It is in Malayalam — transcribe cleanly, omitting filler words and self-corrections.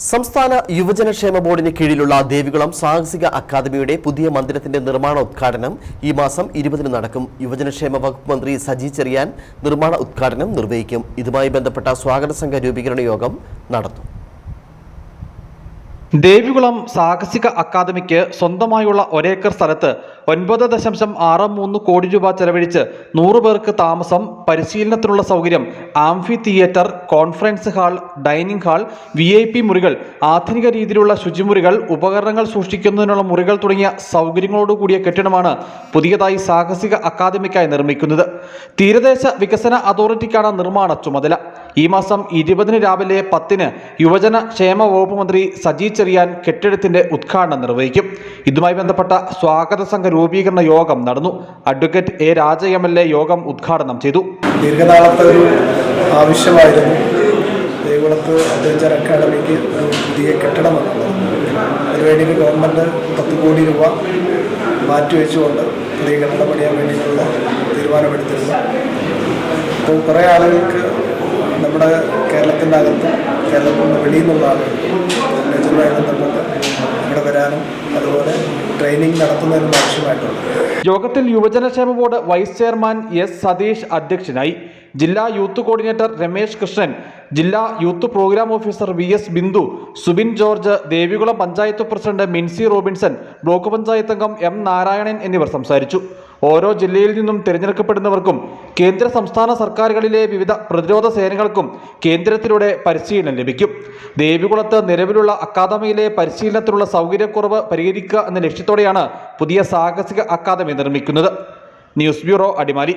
സംസ്ഥാന യുവജനക്ഷേമ ബോർഡിന് കീഴിലുള്ള ദേവികുളം സാഹസിക അക്കാദമിയുടെ പുതിയ മന്ദിരത്തിന്റെ നിർമ്മാണോദ്ഘാടനം ഈ മാസം 20-ന് നടക്കും. യുവജനക്ഷേമ വകുപ്പ് മന്ത്രി സജി ചെറിയാൻ നിർമ്മാണ ഉദ്ഘാടനം നിർവഹിക്കും. ഇതുമായി ബന്ധപ്പെട്ട സ്വാഗത സംഘ രൂപീകരണ യോഗം നടത്തും. ദേവികുളം സാഹസിക അക്കാദമിക്ക് സ്വന്തമായുള്ള ഒരേക്കർ സ്ഥലത്ത് 9.63 കോടി രൂപ ചെലവഴിച്ച് 100 പേർക്ക് താമസം, പരിശീലനത്തിനുള്ള സൗകര്യം, amphi theatre, conference hall, dining hall, VIP മുറികൾ, ആധുനിക രീതിയിലുള്ള ശുചിമുറികൾ, ഉപകരണങ്ങൾ സൂക്ഷിക്കുന്നതിനുള്ള മുറികൾ തുടങ്ങിയ സൗകര്യങ്ങളോടുകൂടിയ കെട്ടിടമാണ് പുതിയതായി സാഹസിക അക്കാദമിക്കായി നിർമ്മിക്കുന്നത്. തീരദേശ വികസന അതോറിറ്റിക്കാണ് നിർമ്മാണ ചുമതല. ഈ മാസം 20-ന് രാവിലെ 10-ന് യുവജന ക്ഷേമ വകുപ്പ് മന്ത്രി സജി ചെറിയാൻ കെട്ടിടത്തിന്റെ ഉദ്ഘാടനം നിർവഹിക്കും. ഇതുമായി ബന്ധപ്പെട്ട സ്വാഗത സംഘ രൂപീകരണ യോഗം നടന്നു. അഡ്വക്കേറ്റ് എ രാജ MLA യോഗം ഉദ്ഘാടനം ചെയ്തു. ദീർഘനാളത്തെ ഒരു ആവശ്യമായിരുന്നു ദേവികുളത്ത് അഡ്വഞ്ചർ അക്കാദമിക്ക് ഒരു പുതിയ കെട്ടിടം വന്നത്. അതിനുവേണ്ടി ഗവൺമെൻറ് 10 കോടി രൂപ മാറ്റിവെച്ചുകൊണ്ട് പുതിയ കെട്ടിടം പണിയാൻ വേണ്ടിയിട്ടുള്ള തീരുമാനമെടുത്തിരുന്നു. അപ്പോൾ കുറേ ആളുകൾക്ക് നമ്മുടെ കേരളത്തിൻ്റെ അകത്തും കേരളത്തിൻ്റെ വെളിയിൽ നിന്നുള്ള ആളുകൾക്ക് നെജറുമായി ബന്ധപ്പെട്ട് ഇവിടെ വരാനും അതുപോലെ ട്രെയിനിങ് നടത്തുന്നതിനും ആവശ്യമായിട്ടുണ്ട്. യോഗത്തിൽ യുവജനക്ഷേമ board vice chairman S. Satheesh അധ്യക്ഷനായി. ജില്ലാ യൂത്ത് കോർഡിനേറ്റർ രമേശ് കൃഷ്ണൻ, ജില്ലാ youth programme officer VS Bindu, Subin George, Devikulam panchayat president Minsi Robinson, block panchayat അംഗം M. നാരായണൻ എന്നിവർ സംസാരിച്ചു. ഓരോ ജില്ലയിൽ നിന്നും തിരഞ്ഞെടുക്കപ്പെടുന്നവർക്കും കേന്ദ്ര സംസ്ഥാന സർക്കാരുകളിലെ വിവിധ പ്രതിരോധ സേനകൾക്കും കേന്ദ്രത്തിലൂടെ പരിശീലനം ലഭിക്കും. ദേവികുളത്ത് നിലവിലുള്ള അക്കാദമിയിലെ പരിശീലനത്തിനുള്ള സൗകര്യക്കുറവ് പരിഹരിക്കുക എന്ന ലക്ഷ്യത്തോടെയാണ് പുതിയ സാഹസിക അക്കാദമി നിർമ്മിക്കുന്നത്. News bureau, Adimali.